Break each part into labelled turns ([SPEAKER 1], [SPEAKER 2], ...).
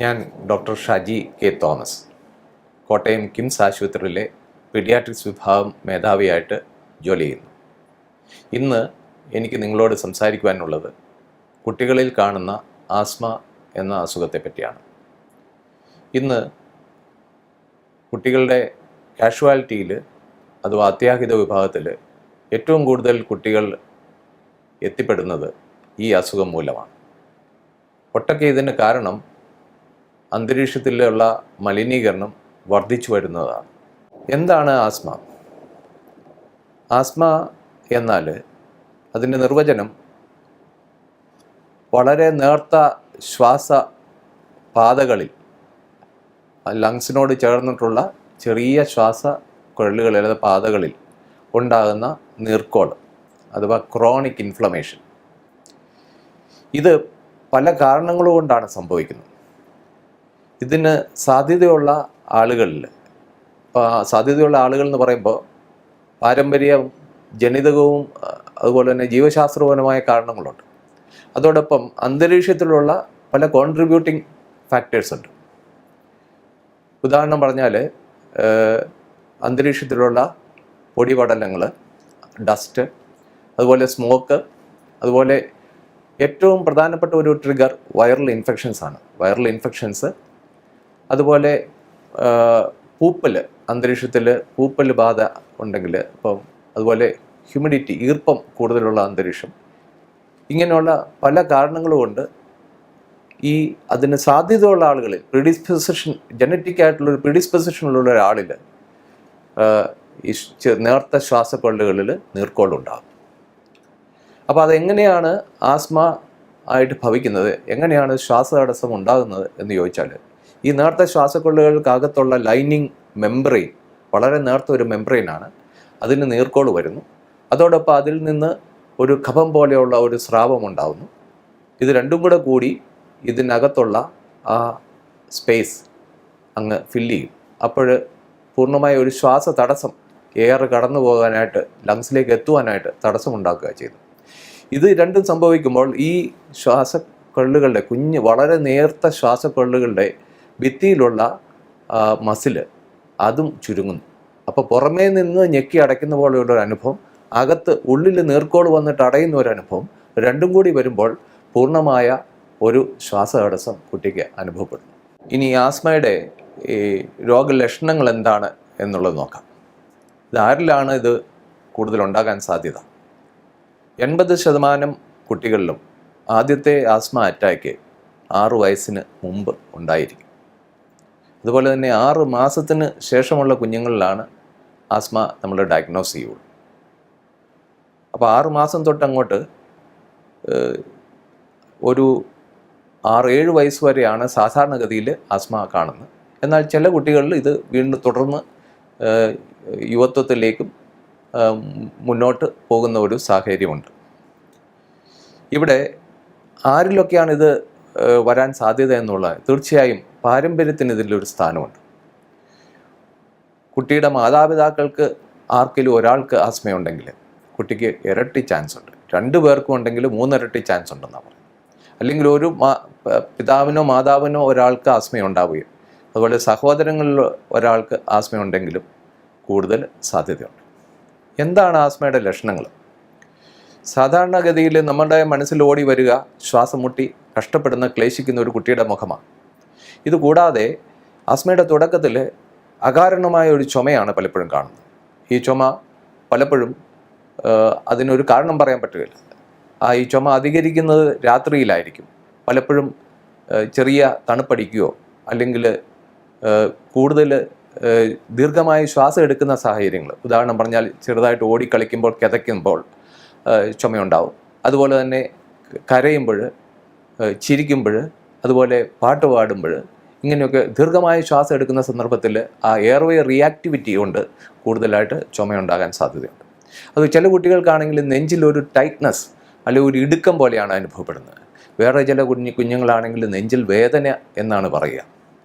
[SPEAKER 1] ഞാൻ doctor Shaji K Thomas, Kottayam KIMS ആശുപത്രിയിലെ paediatrics വിഭാഗം മേധാവിയായിട്ട് ജോലി ചെയ്യുന്നു. ഇന്ന് എനിക്ക് നിങ്ങളോട് സംസാരിക്കുവാനുള്ളത് കുട്ടികളിൽ കാണുന്ന ആസ്മ എന്ന അസുഖത്തെ പറ്റിയാണ്. ഇന്ന് കുട്ടികളുടെ കാഷ്വാലിറ്റിയിൽ അഥവാ അത്യാഹിത വിഭാഗത്തിൽ ഏറ്റവും കൂടുതൽ കുട്ടികൾ എത്തിപ്പെടുന്നത് ഈ അസുഖം മൂലമാണ്. ഒട്ടൊക്കെ ഇതിന് കാരണം അന്തരീക്ഷത്തിലുള്ള മലിനീകരണം വർദ്ധിച്ചു വരുന്നതാണ്. എന്താണ് ആസ്മ? ആസ്മ എന്നാൽ അതിൻ്റെ നിർവചനം വളരെ നേർത്ത ശ്വാസപാതകളിൽ, ലങ്സിനോട് ചേർന്നിട്ടുള്ള ചെറിയ ശ്വാസക്കൊഴലുകളിൽ അതായത് പാതകളിൽ ഉണ്ടാകുന്ന നീർക്കോൾ അഥവാ ക്രോണിക് ഇൻഫ്ലമേഷൻ. ഇത് പല കാരണങ്ങൾ കൊണ്ടാണ് സംഭവിക്കുന്നത്. ഇതിന് സാധ്യതയുള്ള ആളുകളിൽ, സാധ്യതയുള്ള ആളുകൾ എന്ന് പറയുമ്പോൾ പാരമ്പര്യ ജനിതകവും അതുപോലെ തന്നെ ജീവശാസ്ത്രപരമായ കാരണങ്ങളുണ്ട്. അതോടൊപ്പം അന്തരീക്ഷത്തിലുള്ള പല കോൺട്രിബ്യൂട്ടിംഗ് ഫാക്ടേഴ്സ് ഉണ്ട്. ഉദാഹരണം പറഞ്ഞാൽ അന്തരീക്ഷത്തിലുള്ള പൊടിപടലങ്ങൾ, ഡസ്റ്റ്, അതുപോലെ സ്മോക്ക്, അതുപോലെ ഏറ്റവും പ്രധാനപ്പെട്ട ഒരു ട്രിഗർ വൈറൽ ഇൻഫെക്ഷൻസ് ആണ്. വൈറൽ ഇൻഫെക്ഷൻസ്, അതുപോലെ പൂപ്പൽ, അന്തരീക്ഷത്തിൽ പൂപ്പൽ ബാധ ഉണ്ടെങ്കിൽ, അപ്പം അതുപോലെ ഹ്യൂമിഡിറ്റി, ഈർപ്പം കൂടുതലുള്ള അന്തരീക്ഷം, ഇങ്ങനെയുള്ള പല കാരണങ്ങൾ കൊണ്ട് അതിന് സാധ്യതയുള്ള ആളുകളിൽ ജനറ്റിക് ആയിട്ടുള്ളൊരു പ്രിഡിസ്പൊസിഷനുള്ള ഒരാളിൽ ഈ നേർത്ത ശ്വാസക്കൊള്ളുകളിൽ നീർക്കോളുണ്ടാകും. അപ്പോൾ അതെങ്ങനെയാണ് ആസ്മ ആയിട്ട് ഭവിക്കുന്നത്, എങ്ങനെയാണ് ശ്വാസതടസ്സം ഉണ്ടാകുന്നത് എന്ന് ചോദിച്ചാൽ, ഈ നേർത്ത ശ്വാസക്കൊള്ളുകൾക്കകത്തുള്ള ലൈനിങ് മെംബ്രെയിൻ വളരെ നേർത്ത ഒരു മെംബ്രെയിനാണ്. അതിന് നീർക്കോൾ വരുന്നു. അതോടൊപ്പം അതിൽ നിന്ന് ഒരു കഫം പോലെയുള്ള ഒരു സ്രാവം ഉണ്ടാകുന്നു. ഇത് രണ്ടും കൂടി ഇതിനകത്തുള്ള ആ സ്പേസ് അങ്ങ് ഫില്ല് ചെയ്യും. അപ്പോൾ പൂർണ്ണമായ ഒരു ശ്വാസ തടസ്സം, എയർ കടന്നു പോകാനായിട്ട്, ലങ്സിലേക്ക് എത്തുവാനായിട്ട് തടസ്സമുണ്ടാക്കുക ചെയ്തു. ഇത് രണ്ടും സംഭവിക്കുമ്പോൾ ഈ ശ്വാസക്കൊള്ളുകളുടെ വളരെ നേർത്ത ശ്വാസക്കൊള്ളുകളുടെ ഭിത്തിയിലുള്ള മസിൽ അതും ചുരുങ്ങുന്നു. അപ്പോൾ പുറമേ നിന്ന് ഞെക്കി അടയ്ക്കുന്ന പോലെയുള്ളൊരു അനുഭവം, ഉള്ളിൽ നീർക്കോൾ വന്നിട്ട് അടയുന്ന ഒരു അനുഭവം, രണ്ടും കൂടി വരുമ്പോൾ പൂർണ്ണമായ ഒരു ശ്വാസതടസ്സം കുട്ടിക്ക് അനുഭവപ്പെടുന്നു. ഇനി ആസ്മയുടെ ഈ രോഗലക്ഷണങ്ങൾ എന്താണ് എന്നുള്ളത് നോക്കാം. ഇതാരിലാണ് ഇത് കൂടുതലുണ്ടാകാൻ സാധ്യത? 80% കുട്ടികളിലും ആദ്യത്തെ ആസ്മ അറ്റാക്ക് 6 വയസ്സിന് മുമ്പ് ഉണ്ടായിരിക്കും. അതുപോലെ തന്നെ 6 മാസത്തിന് ശേഷമുള്ള കുഞ്ഞുങ്ങളിലാണ് ആസ്മ നമ്മൾ ഡയഗ്നോസ് ചെയ്യുള്ളൂ. അപ്പോൾ 6 മാസം തൊട്ട് അങ്ങോട്ട് ഒരു 6-7 വയസ്സ് വരെയാണ് സാധാരണഗതിയിൽ ആസ്മ കാണുന്നത്. എന്നാൽ ചില കുട്ടികളിൽ ഇത് വീണ്ടും തുടർന്ന് യുവത്വത്തിലേക്കും മുന്നോട്ട് പോകുന്ന ഒരു സാഹചര്യമുണ്ട്. ഇവിടെ ആരിലൊക്കെയാണ് ഇത് വരാൻ സാധ്യത എന്നുള്ളത്, തീർച്ചയായും പാരമ്പര്യത്തിന് ഇതിലൊരു സ്ഥാനമുണ്ട്. കുട്ടിയുടെ മാതാപിതാക്കൾക്ക് ആർക്കെങ്കിലും ഒരാൾക്ക് ആസ്മയുണ്ടെങ്കിൽ കുട്ടിക്ക് ഇരട്ടി ചാൻസ് ഉണ്ട്. 2 പേർക്കും ഉണ്ടെങ്കിൽ 3 ഇരട്ടി ചാൻസ് ഉണ്ടെന്നാണ് പറയുന്നത്. അല്ലെങ്കിൽ ഒരു പിതാവിനോ മാതാവിനോ ഒരാൾക്ക് ആസ്മയുണ്ടാവുകയും അതുപോലെ സഹോദരങ്ങളിൽ ഒരാൾക്ക് ആസ്മയുണ്ടെങ്കിലും കൂടുതൽ സാധ്യതയുണ്ട്. എന്താണ് ആസ്മയുടെ ലക്ഷണങ്ങൾ? സാധാരണഗതിയിൽ നമ്മുടെ മനസ്സിൽ ഓടി വരിക ശ്വാസം മുട്ടി കഷ്ടപ്പെടുന്ന, ക്ലേശിക്കുന്ന ഒരു കുട്ടിയുടെ മുഖമാണ്. ഇതുകൂടാതെ ആസ്മയുടെ തുടക്കത്തിൽ അകാരണമായ ഒരു ചുമയാണ് പലപ്പോഴും കാണുന്നത്. ഈ ചുമ പലപ്പോഴും അതിനൊരു കാരണം പറയാൻ പറ്റുകയില്ല. ഈ ചുമ അധികരിക്കുന്നത് രാത്രിയിലായിരിക്കും. പലപ്പോഴും ചെറിയ തണുപ്പടിക്കുകയോ അല്ലെങ്കിൽ കൂടുതൽ ദീർഘമായി ശ്വാസം എടുക്കുന്ന സാഹചര്യങ്ങൾ, ഉദാഹരണം പറഞ്ഞാൽ ചെറുതായിട്ട് ഓടിക്കളിക്കുമ്പോൾ, കിതയ്ക്കുമ്പോൾ ചുമയുണ്ടാവും. അതുപോലെ തന്നെ കരയുമ്പോൾ, ചിരിക്കുമ്പോൾ, അതുപോലെ പാട്ട് പാടുമ്പോൾ, ഇങ്ങനെയൊക്കെ ദീർഘമായ ശ്വാസം എടുക്കുന്ന സന്ദർഭത്തിൽ ആ എയർവേ റിയാക്ടിവിറ്റി കൊണ്ട് കൂടുതലായിട്ട് ചുമയുണ്ടാകാൻ സാധ്യതയുണ്ട്. അത് ചില കുട്ടികൾക്കാണെങ്കിൽ നെഞ്ചിലൊരു ടൈറ്റ്നസ് അല്ലെങ്കിൽ ഒരു ഇടുക്കം പോലെയാണ് അനുഭവപ്പെടുന്നത്. വേറെ ചില കുഞ്ഞുങ്ങളാണെങ്കിൽ നെഞ്ചിൽ വേദന എന്നാണ് പറയുക.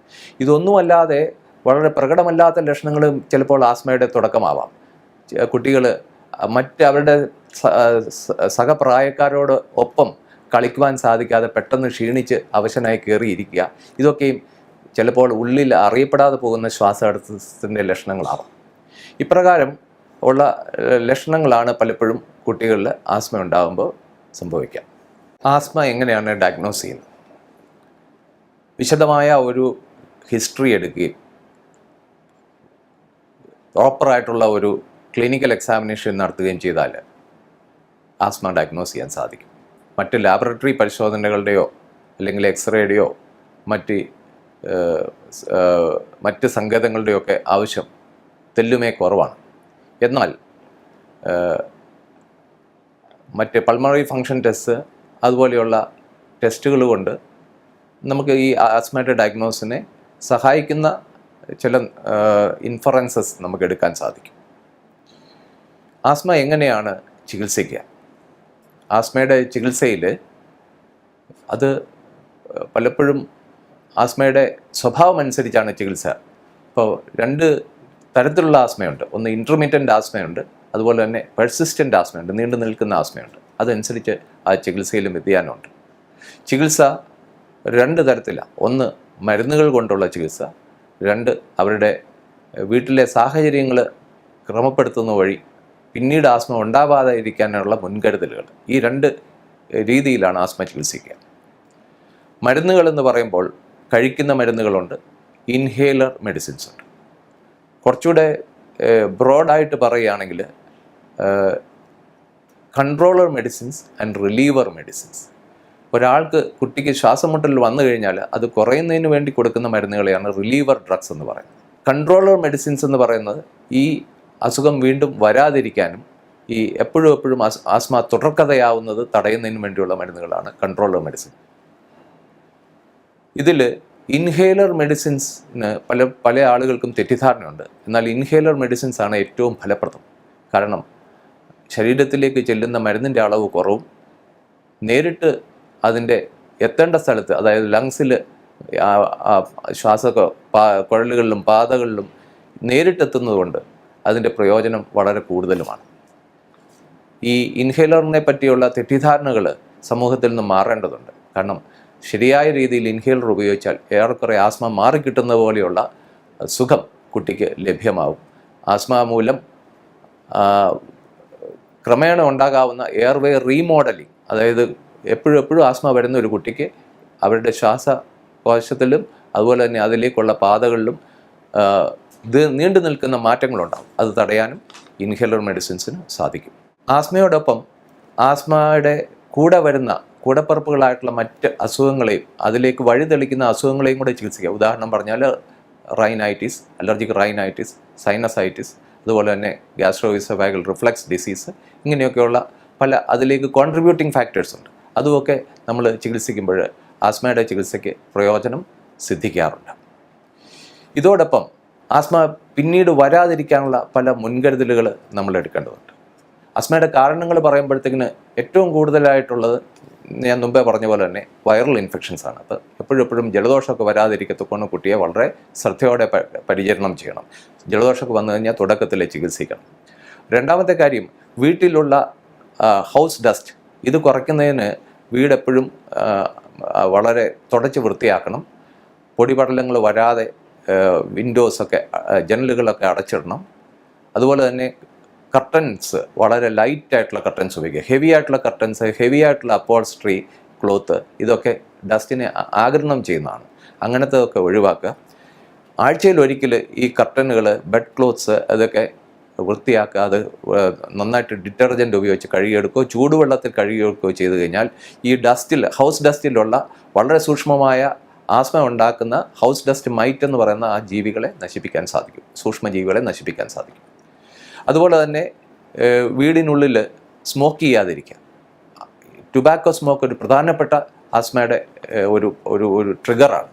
[SPEAKER 1] ഇതൊന്നുമല്ലാതെ വളരെ പ്രകടമല്ലാത്ത ലക്ഷണങ്ങളും ചിലപ്പോൾ ആസ്മയുടെ തുടക്കമാവാം. കുട്ടികൾ അവരുടെ സഹപ്രായക്കാരോട് ഒപ്പം കളിക്കുവാൻ സാധിക്കാതെ പെട്ടെന്ന് ക്ഷീണിച്ച് അവശനായി കയറിയിരിക്കുക, ഇതൊക്കെയും ചിലപ്പോൾ ഉള്ളിൽ അറിയപ്പെടാതെ പോകുന്ന ശ്വാസതടസ്സത്തിൻ്റെ ലക്ഷണങ്ങളാവാം. ഇപ്രകാരം ഉള്ള ലക്ഷണങ്ങളാണ് പലപ്പോഴും കുട്ടികളിൽ ആസ്മ ഉണ്ടാകുമ്പോൾ സംഭവിക്കുക. ആസ്മ എങ്ങനെയാണ് ഡയഗ്നോസ് ചെയ്യുന്നത്? വിശദമായ ഒരു ഹിസ്റ്ററി എടുക്കുകയും പ്രോപ്പറായിട്ടുള്ള ഒരു ക്ലിനിക്കൽ എക്സാമിനേഷൻ നടത്തുകയും ചെയ്താൽ ആസ്മ ഡയഗ്നോസ് ചെയ്യാൻ സാധിക്കും. മറ്റ് ലാബറട്ടറി പരിശോധനകളുടെയോ അല്ലെങ്കിൽ എക്സ്റേയുടെയോ മറ്റ് സങ്കേതങ്ങളുടെയൊക്കെ ആവശ്യം തെല്ലുമേ കുറവാണ്. എന്നാൽ മറ്റ് പൾമണറി ഫങ്ഷൻ ടെസ്റ്റ് അതുപോലെയുള്ള ടെസ്റ്റുകൾ കൊണ്ട് നമുക്ക് ഈ ആസ്മയുടെ ഡയഗ്നോസിനെ സഹായിക്കുന്ന ചില ഇൻഫറൻസസ് നമുക്ക് എടുക്കാൻ സാധിക്കും. ആസ്മ എങ്ങനെയാണ് ചികിത്സിക്കുക? ആസ്മയുടെ ചികിത്സയിൽ അത് പലപ്പോഴും ആസ്മയുടെ സ്വഭാവം അനുസരിച്ചാണ് ചികിത്സ. ഇപ്പോൾ 2 തരത്തിലുള്ള ആസ്മയുണ്ട്. ഒന്ന് ഇൻ്റർമീഡിയൻ്റ് ആസ്മയുണ്ട്, അതുപോലെ തന്നെ പെർസിസ്റ്റൻ്റ് ആസ്മയുണ്ട്, നീണ്ടു നിൽക്കുന്ന ആസ്മയുണ്ട്. അതനുസരിച്ച് ആ ചികിത്സയിലും വ്യതിയാനമുണ്ട്. ചികിത്സ 2 തരത്തിലാണ്. ഒന്ന് മരുന്നുകൾ കൊണ്ടുള്ള ചികിത്സ, 2 അവരുടെ വീട്ടിലെ സാഹചര്യങ്ങൾ ക്രമപ്പെടുത്തുന്ന വഴി പിന്നീട് ആസ്മ ഉണ്ടാവാതെ ഇരിക്കാനുള്ള മുൻകരുതലുകൾ. ഈ 2 രീതിയിലാണ് ആസ്മ ചികിത്സിക്കുക. മരുന്നുകളെന്ന് പറയുമ്പോൾ കഴിക്കുന്ന മരുന്നുകളുണ്ട്, ഇൻഹേലർ മെഡിസിൻസ് ഉണ്ട്. കുറച്ചുകൂടെ ബ്രോഡായിട്ട് പറയുകയാണെങ്കിൽ controller medicines and reliever medicines. കുട്ടിക്ക് ശ്വാസം മുട്ടൽ വന്നു കഴിഞ്ഞാൽ അത് കുറയുന്നതിന് വേണ്ടി കൊടുക്കുന്ന മരുന്നുകളെയാണ് റിലീവർ ഡ്രഗ്സ് എന്ന് പറയുന്നത്. കൺട്രോളർ മെഡിസിൻസ് എന്ന് പറയുന്നത് ഈ അസുഖം വീണ്ടും വരാതിരിക്കാനും ഈ എപ്പോഴും ആസ്മ തുടർക്കഥയാവുന്നത് തടയുന്നതിന് വേണ്ടിയുള്ള മരുന്നുകളാണ് കൺട്രോളർ മെഡിസിൻ. ഇതിൽ ഇൻഹേലർ മെഡിസിൻസിന് പല ആളുകൾക്കും തെറ്റിദ്ധാരണയുണ്ട്. എന്നാൽ ഇൻഹേലർ മെഡിസിൻസ് ആണ് ഏറ്റവും ഫലപ്രദം. കാരണം ശരീരത്തിലേക്ക് ചെല്ലുന്ന മരുന്നിൻ്റെ അളവ് കുറവും നേരിട്ട് അതിൻ്റെ എത്തേണ്ട സ്ഥലത്ത്, അതായത് ലങ്സിൽ കുഴലുകളിലും പാതകളിലും നേരിട്ടെത്തുന്നതുകൊണ്ട് അതിൻ്റെ പ്രയോജനം വളരെ കൂടുതലുമാണ്. ഈ ഇൻഹേലറിനെ പറ്റിയുള്ള തെറ്റിദ്ധാരണകൾ സമൂഹത്തിൽ നിന്ന് മാറേണ്ടതുണ്ട്. കാരണം ശരിയായ രീതിയിൽ ഇൻഹേലർ ഉപയോഗിച്ചാൽ ഏറെക്കുറെ ആസ്മ മാറിക്കിട്ടുന്ന പോലെയുള്ള സുഖം കുട്ടിക്ക് ലഭ്യമാവും. ആസ്മ മൂലം ക്രമേണ ഉണ്ടാകാവുന്ന എയർവേ റീമോഡലിംഗ്, അതായത് എപ്പോഴും ആസ്മ വരുന്ന ഒരു കുട്ടിക്ക് അവരുടെ ശ്വാസകോശത്തിലും അതുപോലെ തന്നെ അതിലേക്കുള്ള പാതകളിലും നീണ്ടു നിൽക്കുന്ന മാറ്റങ്ങളുണ്ടാകും. അത് തടയാനും ഇൻഹേലർ മെഡിസിൻസിന് സാധിക്കും. ആസ്മയോടൊപ്പം ആസ്മയുടെ കൂടപ്പിറപ്പുകളായിട്ടുള്ള മറ്റ് അസുഖങ്ങളെയും അതിലേക്ക് വഴിതെളിക്കുന്ന അസുഖങ്ങളെയും കൂടെ ചികിത്സിക്കുക. ഉദാഹരണം പറഞ്ഞാൽ റൈനൈറ്റിസ്, അലർജിക് റൈനൈറ്റിസ്, സൈനസൈറ്റിസ്, അതുപോലെ തന്നെ ഗ്യാസ്ട്രോഇസോഫാഗൽ റിഫ്ലക്സ് ഡിസീസ്, ഇങ്ങനെയൊക്കെയുള്ള അതിലേക്ക് കോൺട്രിബ്യൂട്ടിംഗ് ഫാക്ടേഴ്സ് ഉണ്ട്. അതുമൊക്കെ നമ്മൾ ചികിത്സിക്കുമ്പോൾ ആസ്മയുടെ ചികിത്സയ്ക്ക് പ്രയോജനം സിദ്ധിക്കാറുണ്ട്. ഇതോടൊപ്പം ആസ്മ പിന്നീട് വരാതിരിക്കാനുള്ള പല മുൻകരുതലുകൾ നമ്മൾ എടുക്കേണ്ടതുണ്ട്. ആസ്മയുടെ കാരണങ്ങൾ പറയുമ്പോഴത്തേക്കിന് ഏറ്റവും കൂടുതലായിട്ടുള്ളത് ഞാൻ മുമ്പേ പറഞ്ഞ പോലെ തന്നെ വൈറൽ ഇൻഫെക്ഷൻസ് ആണ്. അപ്പോൾ എപ്പോഴും ജലദോഷമൊക്കെ വരാതിരിക്കത്തക്കൊണ്ട് കുട്ടിയെ വളരെ ശ്രദ്ധയോടെ പരിചരണം ചെയ്യണം. ജലദോഷമൊക്കെ വന്നു കഴിഞ്ഞാൽ തുടക്കത്തിൽ ചികിത്സിക്കണം. രണ്ടാമത്തെ കാര്യം, വീട്ടിലുള്ള ഹൗസ് ഡസ്റ്റ് ഇത് കുറയ്ക്കുന്നതിന് വീടെപ്പോഴും വളരെ തുടച്ച് വൃത്തിയാക്കണം. പൊടിപടലങ്ങൾ വരാതെ വിൻഡോസൊക്കെ ജനലുകളൊക്കെ അടച്ചിടണം. അതുപോലെ തന്നെ കർട്ടൻസ് വളരെ ലൈറ്റായിട്ടുള്ള കർട്ടൻസ് ഉപയോഗിക്കുക. ഹെവി ആയിട്ടുള്ള കർട്ടൻസ്, ഹെവി ആയിട്ടുള്ള അപ്പോൾസ്ട്രി ക്ലോത്ത്, ഇതൊക്കെ ഡസ്റ്റിനെ ആഗിരണം ചെയ്യുന്നതാണ്. അങ്ങനത്തെ ഒക്കെ ഒഴിവാക്കുക. ആഴ്ചയിൽ ഒരിക്കൽ ഈ കർട്ടനുകൾ, ബെഡ് ക്ലോത്ത്സ് അതൊക്കെ വൃത്തിയാക്കുക. അത് നന്നായിട്ട് ഡിറ്റർജൻറ്റ് ഉപയോഗിച്ച് കഴുകിയെടുക്കുകയോ ചൂടുവെള്ളത്തിൽ കഴുകിയെടുക്കുകയോ ചെയ്തു കഴിഞ്ഞാൽ ഈ ഹൗസ് ഡസ്റ്റിലുള്ള വളരെ സൂക്ഷ്മമായ ആസ്മ ഉണ്ടാക്കുന്ന ഹൗസ് ഡസ്റ്റ് മൈറ്റ് എന്ന് പറയുന്ന ആ ജീവികളെ നശിപ്പിക്കാൻ സാധിക്കും, സൂക്ഷ്മജീവികളെ നശിപ്പിക്കാൻ സാധിക്കും. അതുപോലെ തന്നെ വീടിനുള്ളിൽ സ്മോക്ക് ചെയ്യാതിരിക്കുക. ടുബാക്കോ സ്മോക്ക് ഒരു പ്രധാനപ്പെട്ട ആസ്മയുടെ ഒരു ട്രിഗറാണ്.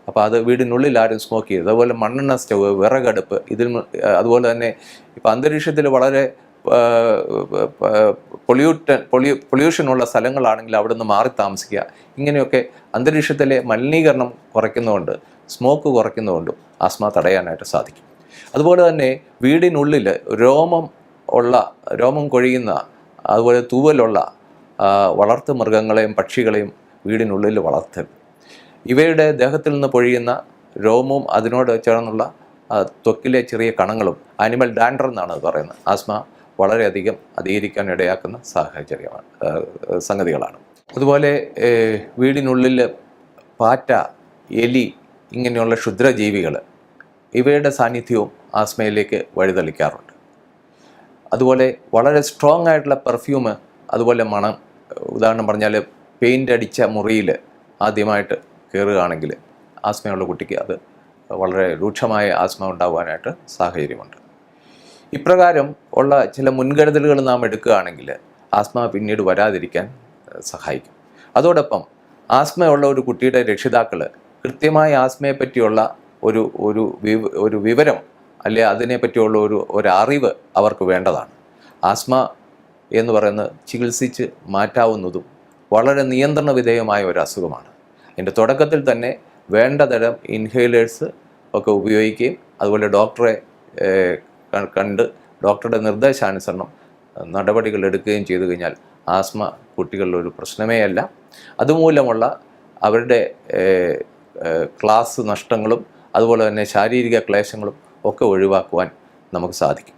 [SPEAKER 1] അപ്പോൾ അത് വീടിനുള്ളിൽ ആരും സ്മോക്ക് ചെയ്യരുത്. അതുപോലെ മണ്ണെണ്ണ സ്റ്റവ്, വിറകടുപ്പ്, അതുപോലെ തന്നെ ഇപ്പോൾ അന്തരീക്ഷത്തിൽ വളരെ പൊല്യൂഷനുള്ള സ്ഥലങ്ങളാണെങ്കിൽ അവിടെ നിന്ന് മാറി താമസിക്കുക. ഇങ്ങനെയൊക്കെ അന്തരീക്ഷത്തിലെ മലിനീകരണം കുറയ്ക്കുന്നതുകൊണ്ട്, സ്മോക്ക് കുറയ്ക്കുന്നതുകൊണ്ടും ആസ്മ തടയാനായിട്ട് സാധിക്കും. അതുപോലെ തന്നെ വീടിനുള്ളിൽ രോമം കൊഴിയുന്ന, അതുപോലെ തൂവലുള്ള വളർത്തു മൃഗങ്ങളെയും പക്ഷികളെയും വീടിനുള്ളിൽ വളർത്തരുത്. ഇവയുടെ ദേഹത്തിൽ നിന്ന് പൊഴിയുന്ന രോമവും അതിനോട് ചേർന്നുള്ള ത്വക്കിലെ ചെറിയ കണങ്ങളും ആനിമൽ ഡാൻഡ്രർ എന്നാണ് പറയുന്നത്. ആസ്മ വളരെയധികം അധികരിക്കാൻ ഇടയാക്കുന്ന സംഗതികളാണ്. അതുപോലെ വീടിനുള്ളിൽ പാറ്റ, എലി ഇങ്ങനെയുള്ള ക്ഷുദ്രജീവികൾ ഇവയുടെ സാന്നിധ്യവും ആസ്മയിലേക്ക് വഴിതെളിക്കാറുണ്ട്. അതുപോലെ വളരെ സ്ട്രോങ് ആയിട്ടുള്ള പെർഫ്യൂം, അതുപോലെ മണം, ഉദാഹരണം പറഞ്ഞാൽ പെയിൻ്റ് അടിച്ച മുറിയിൽ ആദ്യമായിട്ട് കയറുകയാണെങ്കിൽ ആസ്മയുള്ള കുട്ടിക്ക് അത് വളരെ രൂക്ഷമായ ആസ്മ ഉണ്ടാകുവാനായിട്ട് സാഹചര്യമുണ്ട്. ഇപ്രകാരം ഉള്ള ചില മുൻകരുതലുകൾ നാം എടുക്കുകയാണെങ്കിൽ ആസ്മ പിന്നീട് വരാതിരിക്കാൻ സഹായിക്കും. അതോടൊപ്പം ആസ്മയുള്ള ഒരു കുട്ടിയുടെ രക്ഷിതാക്കൾ കൃത്യമായ ആസ്മയെപ്പറ്റിയുള്ള ഒരു വിവരം അല്ലെ അതിനെപ്പറ്റിയുള്ള ഒരു അറിവ് അവർക്ക് വേണ്ടതാണ്. ആസ്മ എന്ന് പറയുന്നത് ചികിത്സിച്ച് മാറ്റാവുന്നതും വളരെ നിയന്ത്രണ വിധേയമായ ഒരു അസുഖമാണ്. അതിൻ്റെ തുടക്കത്തിൽ തന്നെ വേണ്ട തരം ഇൻഹേലേഴ്സ് ഒക്കെ ഉപയോഗിക്കുകയും അതുപോലെ ഡോക്ടറെ കണ്ട് ഡോക്ടറുടെ നിർദ്ദേശാനുസരണം നടപടികൾ എടുക്കുകയും ചെയ്തു കഴിഞ്ഞാൽ ആസ്മ കുട്ടികളിലൊരു പ്രശ്നമേ അല്ല. അതുമൂലമുള്ള അവരുടെ ക്ലാസ് നഷ്ടങ്ങളും അതുപോലെ തന്നെ ശാരീരിക ക്ലേശങ്ങളും ഒക്കെ ഒഴിവാക്കുവാൻ നമുക്ക് സാധിക്കും.